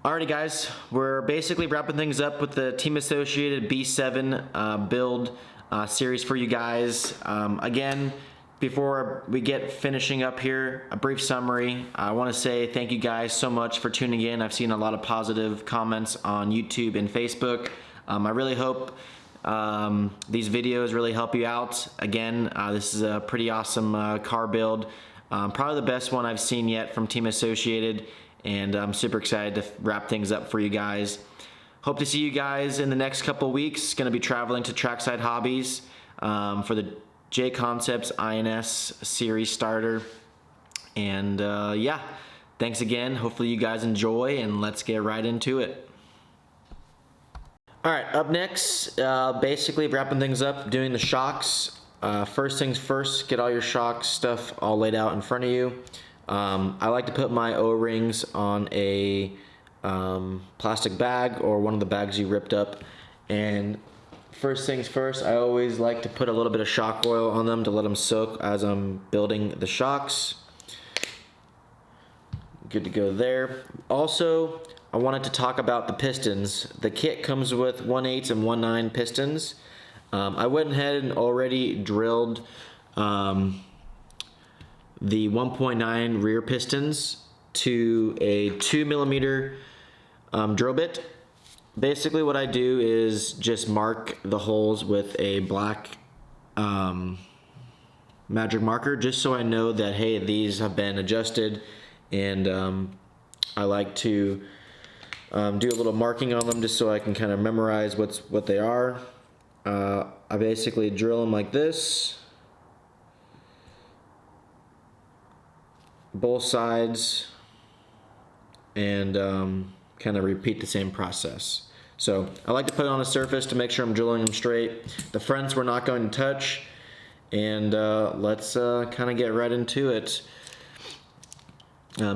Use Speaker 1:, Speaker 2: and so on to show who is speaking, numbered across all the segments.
Speaker 1: Alrighty guys, we're basically wrapping things up with the Team Associated B7 build series for you guys. Again, before we get finishing up here, a brief summary. I want to say thank you guys so much for tuning in. I've seen a lot of positive comments on YouTube and Facebook. I really hope these videos really help you out. Again, this is a pretty awesome car build. Probably the best one I've seen yet from Team Associated. And I'm super excited to wrap things up for you guys. Hope to see you guys in the next couple weeks. Going to be traveling to Trackside Hobbies for the J Concepts INS series starter. And yeah, thanks again. Hopefully you guys enjoy, and let's get right into it. All right, up next, basically wrapping things up, doing the shocks. First things first, get all your shock stuff all laid out in front of you. I like to put my O-rings on a plastic bag or one of the bags you ripped up. And first things first, I always like to put a little bit of shock oil on them to let them soak as I'm building the shocks. Good to go there. Also, I wanted to talk about the pistons. The kit comes with 1/8 and 1/9 pistons. I went ahead and already drilled the 1.9 rear pistons to a 2mm drill bit. Basically what I do is just mark the holes with a black magic marker, just so I know that, hey, these have been adjusted. And I like to do a little marking on them just so I can kind of memorize what they are. I basically drill them like this, both sides, and kind of repeat the same process. So I like to put it on a surface to make sure I'm drilling them straight. The fronts we're not going to touch, and let's kind of get right into it.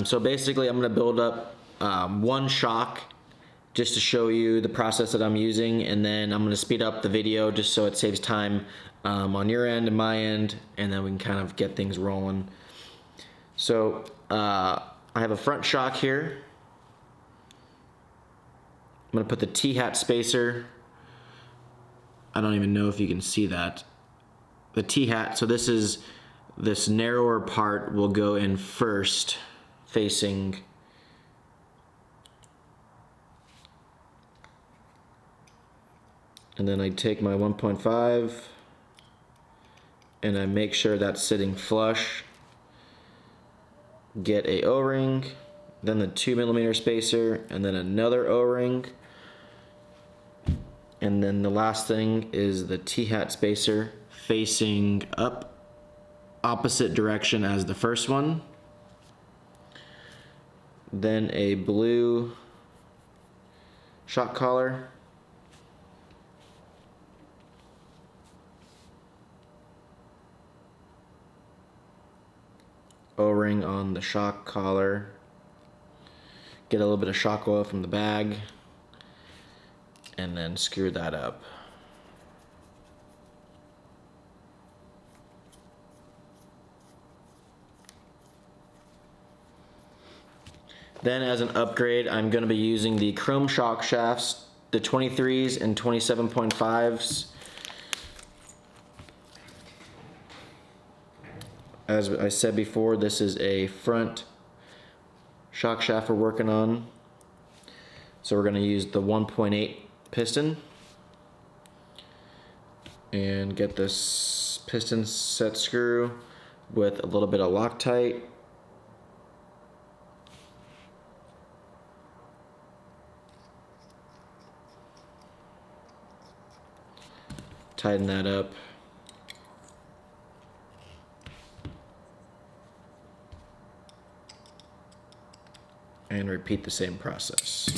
Speaker 1: So basically I'm going to build up one shock just to show you the process that I'm using, and then I'm going to speed up the video just so it saves time on your end and my end, and then we can kind of get things rolling. So I have a front shock here. I'm going to put the T-hat spacer. I don't even know if you can see that. The T-hat, so this narrower part will go in first, facing and then I take my 1.5 and I make sure that's sitting flush. Get a O-ring, then the 2mm spacer, and then another O-ring. And then the last thing is the T-hat spacer facing up, opposite direction as the first one. Then a blue shock collar. O-ring on the shock collar. Get a little bit of shock oil from the bag, and then screw that up. Then as an upgrade, I'm going to be using the chrome shock shafts, the 23s and 27.5s. As I said before, this is a front shock shaft we're working on. So we're going to use the 1.8 piston and get this piston set screw with a little bit of Loctite. Tighten that up. And repeat the same process.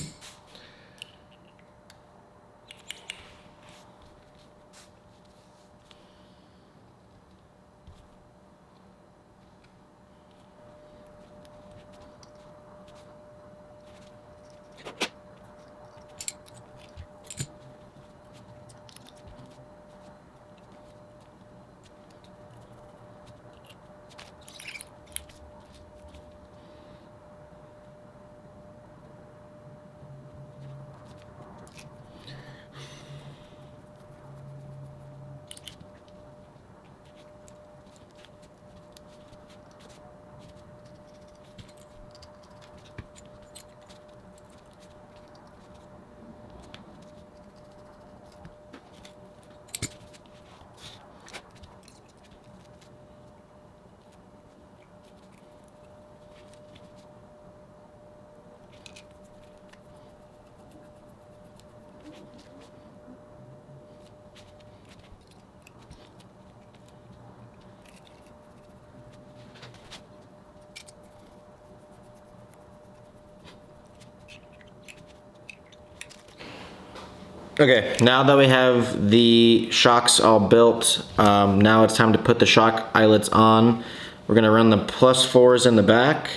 Speaker 1: Okay, now that we have the shocks all built, now it's time to put the shock eyelets on. We're gonna run the +4s in the back.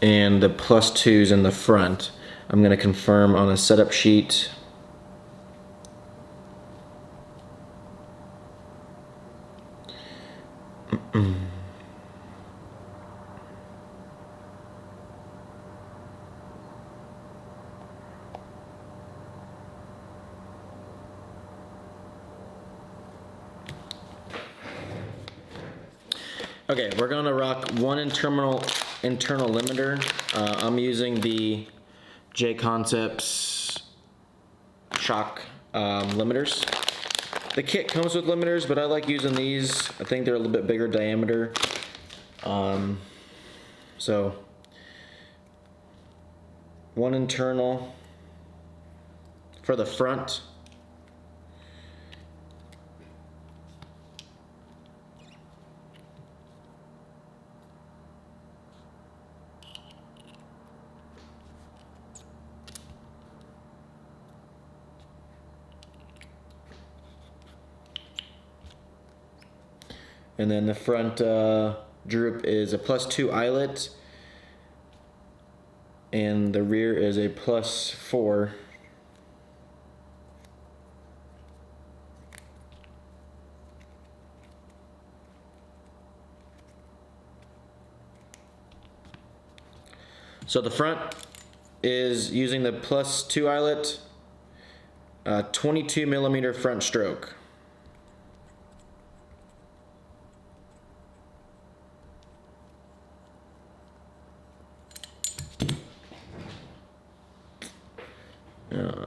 Speaker 1: And the +2s in the front. I'm gonna confirm on a setup sheet. Okay, we're gonna rock one internal limiter. I'm using the J Concepts shock limiters. The kit comes with limiters, but I like using these. I think they're a little bit bigger diameter. So one internal for the front. And then the front droop is a +2 eyelet, and the rear is a +4. So the front is using the +2 eyelet, 22 millimeter front stroke.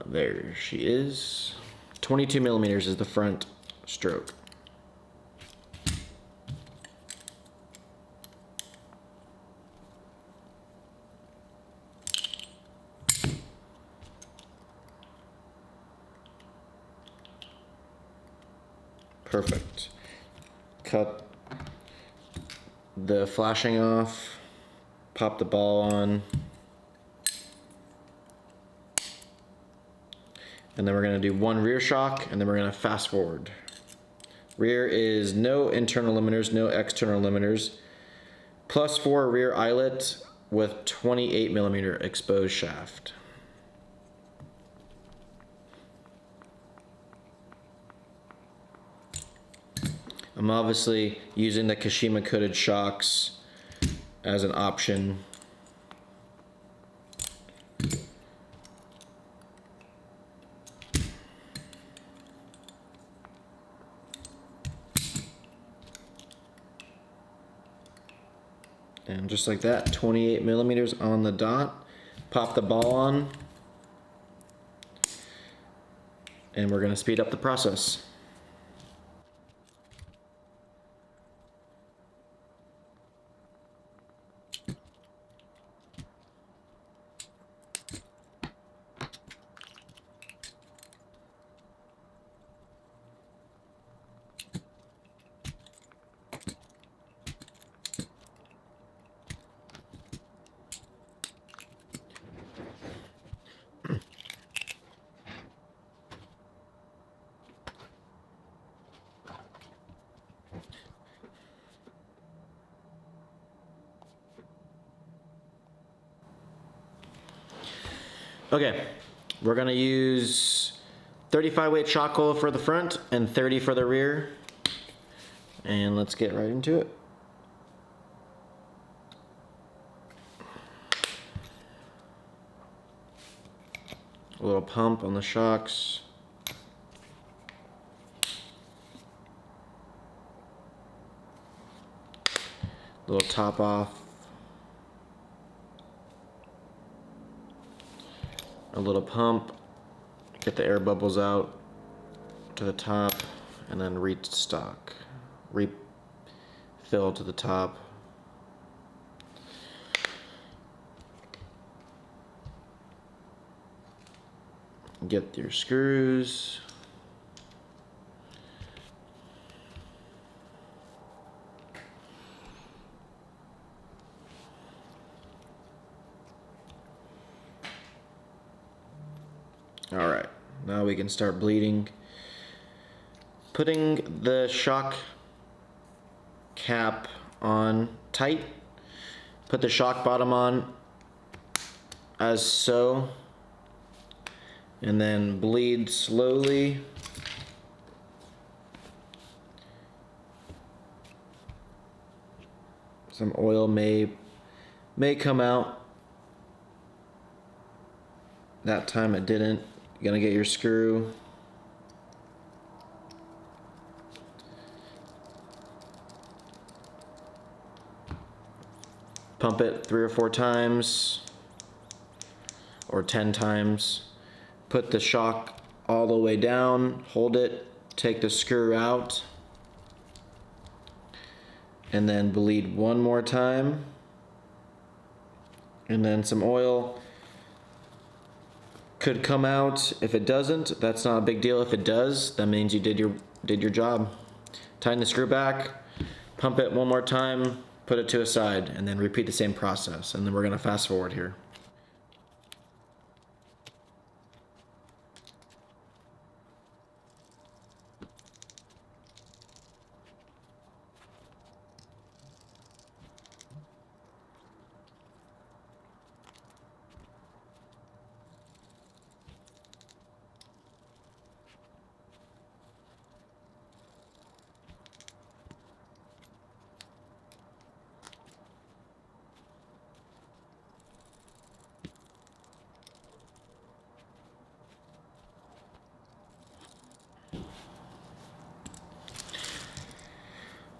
Speaker 1: There she is. 22 millimeters is the front stroke. Perfect. Cut the flashing off, pop the ball on, and then we're gonna do one rear shock, and then we're gonna fast forward. Rear is no internal limiters, no external limiters. +4 rear eyelet with 28 millimeter exposed shaft. I'm obviously using the Kashima coated shocks as an option. And just like that, 28 millimeters on the dot. Pop the ball on. And we're gonna speed up the process. Okay, we're gonna use 35 weight shock coil for the front and 30 for the rear. And let's get right into it. A little pump on the shocks. A little top off. A little pump. Get the air bubbles out to the top, and then restock. Refill to the top. Get your screws. Now we can start bleeding. Putting the shock cap on tight. Put the shock bottom on as so. And then bleed slowly. Some oil may come out. That time it didn't. You're gonna get your screw. Pump it 3 or 4 times or 10 times. Put the shock all the way down, hold it, take the screw out, and then bleed one more time. And then some oil could come out. If it doesn't, that's not a big deal. If it does, that means you did your job. Tighten the screw back, pump it one more time, put it to a side, and then repeat the same process. And then we're gonna fast forward here.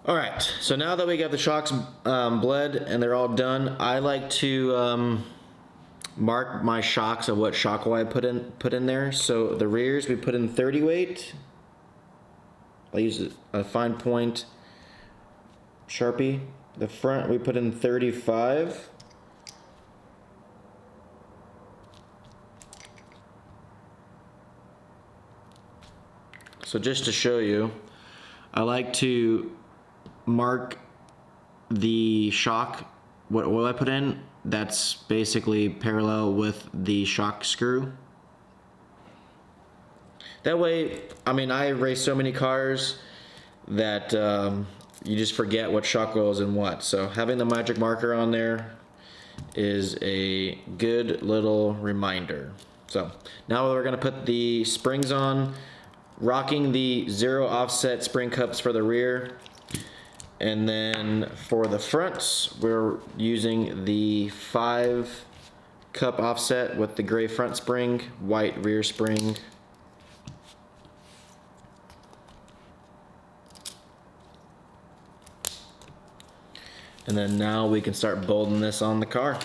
Speaker 1: All right, so now that we got the shocks bled and they're all done, I like to mark my shocks of what shock oil I put in there. So the rears we put in 30 weight. I use a fine point Sharpie. The front we put in 35. So just to show you, I like to mark the shock, what oil I put in, that's basically parallel with the shock screw. That way, I mean, I race so many cars that you just forget what shock oil is in what. So having the magic marker on there is a good little reminder. So now we're gonna put the springs on, rocking the 0 offset spring cups for the rear. And then for the fronts, we're using the 5 cup offset with the gray front spring, white rear spring. And then now we can start bolting this on the car.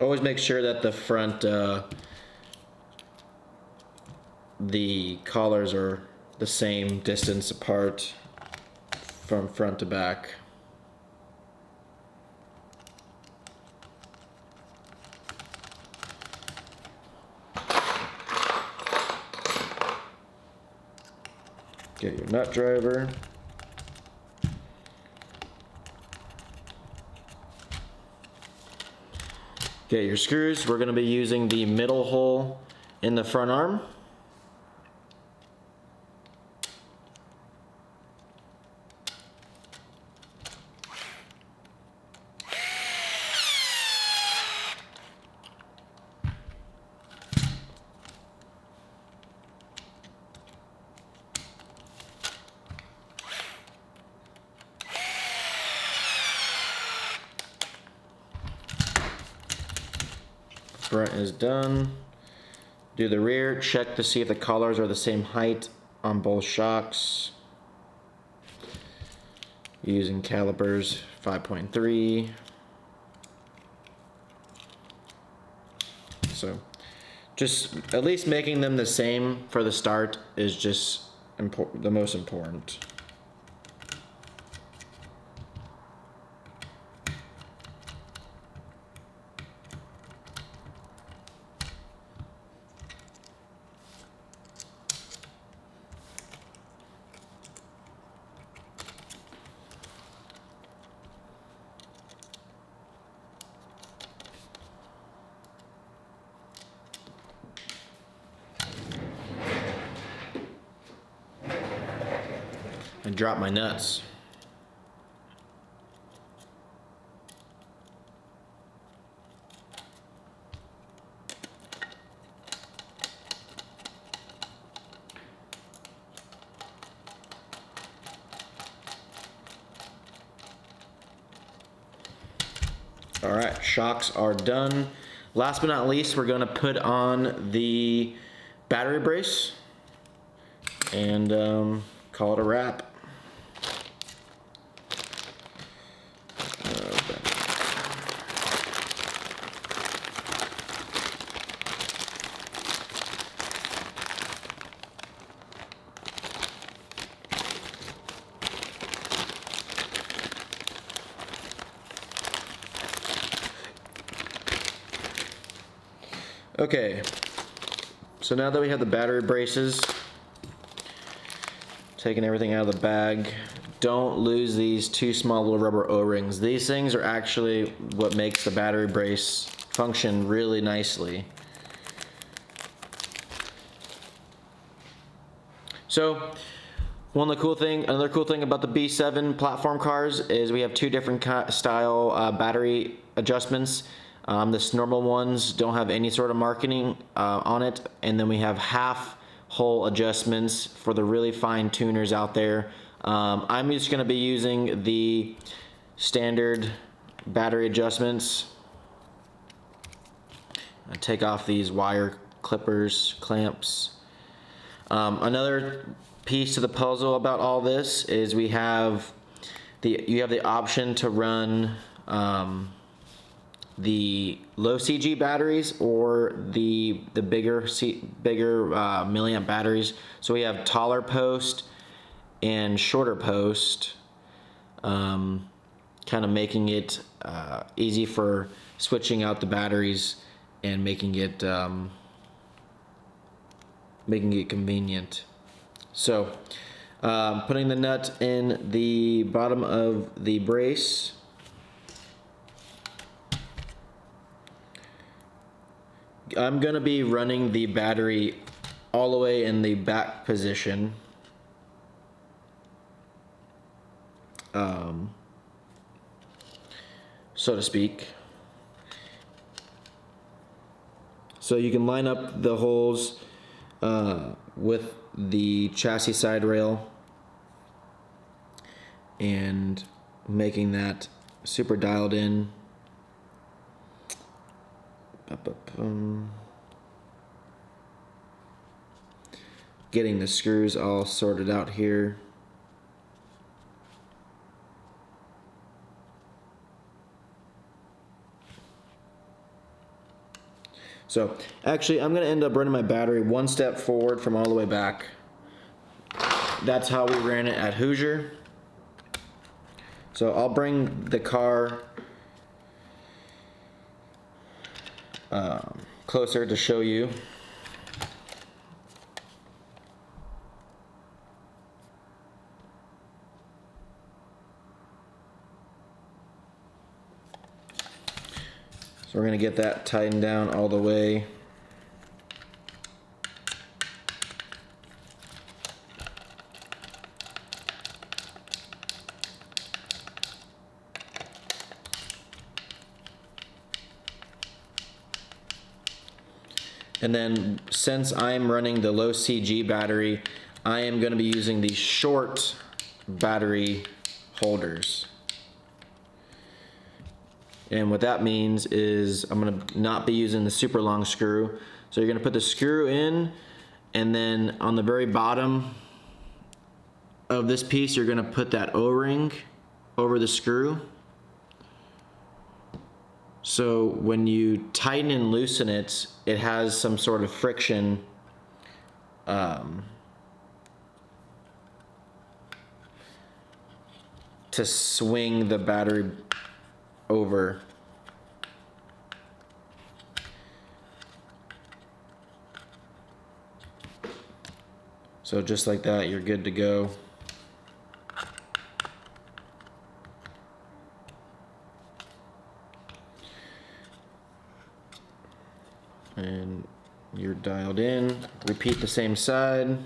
Speaker 1: Always make sure that the front the collars are the same distance apart from front to back. Get your nut driver. Get your screws. We're going to be using the middle hole in the front arm. Front is done. Do the rear, check to see if the collars are the same height on both shocks. Using calipers 5.3. So just at least making them the same for the start is just the most important. and drop my nuts. All right, shocks are done. Last but not least, we're gonna put on the battery brace and call it a wrap. Okay, so now that we have the battery braces, taking everything out of the bag, don't lose these two small little rubber O-rings. These things are actually what makes the battery brace function really nicely. So, another cool thing about the B7 platform cars is we have two different style battery adjustments. This normal ones don't have any sort of marketing on it, and then we have half hole adjustments for the really fine tuners out there. I'm just going to be using the standard battery adjustments. I take off these wire clippers, clamps. Another piece to the puzzle about all this is you have the option to run the low CG batteries or the bigger milliamp batteries. So we have taller post and shorter post, kind of making it easy for switching out the batteries and making it convenient. So putting the nut in the bottom of the brace. I'm going to be running the battery all the way in the back position. So to speak. So you can line up the holes with the chassis side rail and making that super dialed in. Getting the screws all sorted out here. So actually I'm going to end up running my battery one step forward from all the way back. That's how we ran it at Hoosier. So I'll bring the car closer to show you. So we're going to get that tightened down all the way. And then since I'm running the low CG battery, I am going to be using these short battery holders. And what that means is I'm going to not be using the super long screw. So you're going to put the screw in, and then on the very bottom of this piece, you're going to put that O-ring over the screw. So when you tighten and loosen it, it has some sort of friction to swing the battery over. So just like that, you're good to go. And you're dialed in. Repeat the same side.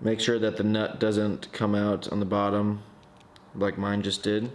Speaker 1: Make sure that the nut doesn't come out on the bottom like mine just did.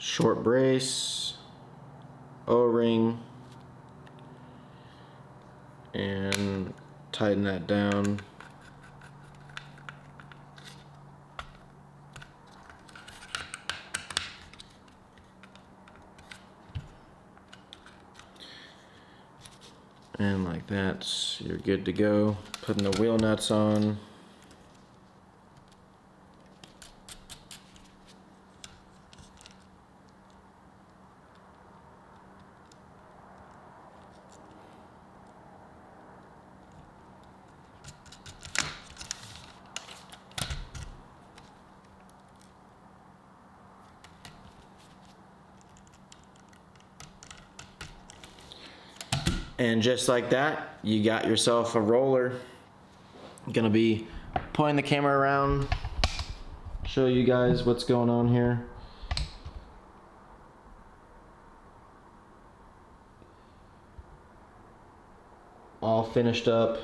Speaker 1: Short brace, O-ring, and tighten that down. And like that, you're good to go. Putting the wheel nuts on. And just like that, you got yourself a roller. I'm gonna be pulling the camera around, show you guys what's going on here. All finished up.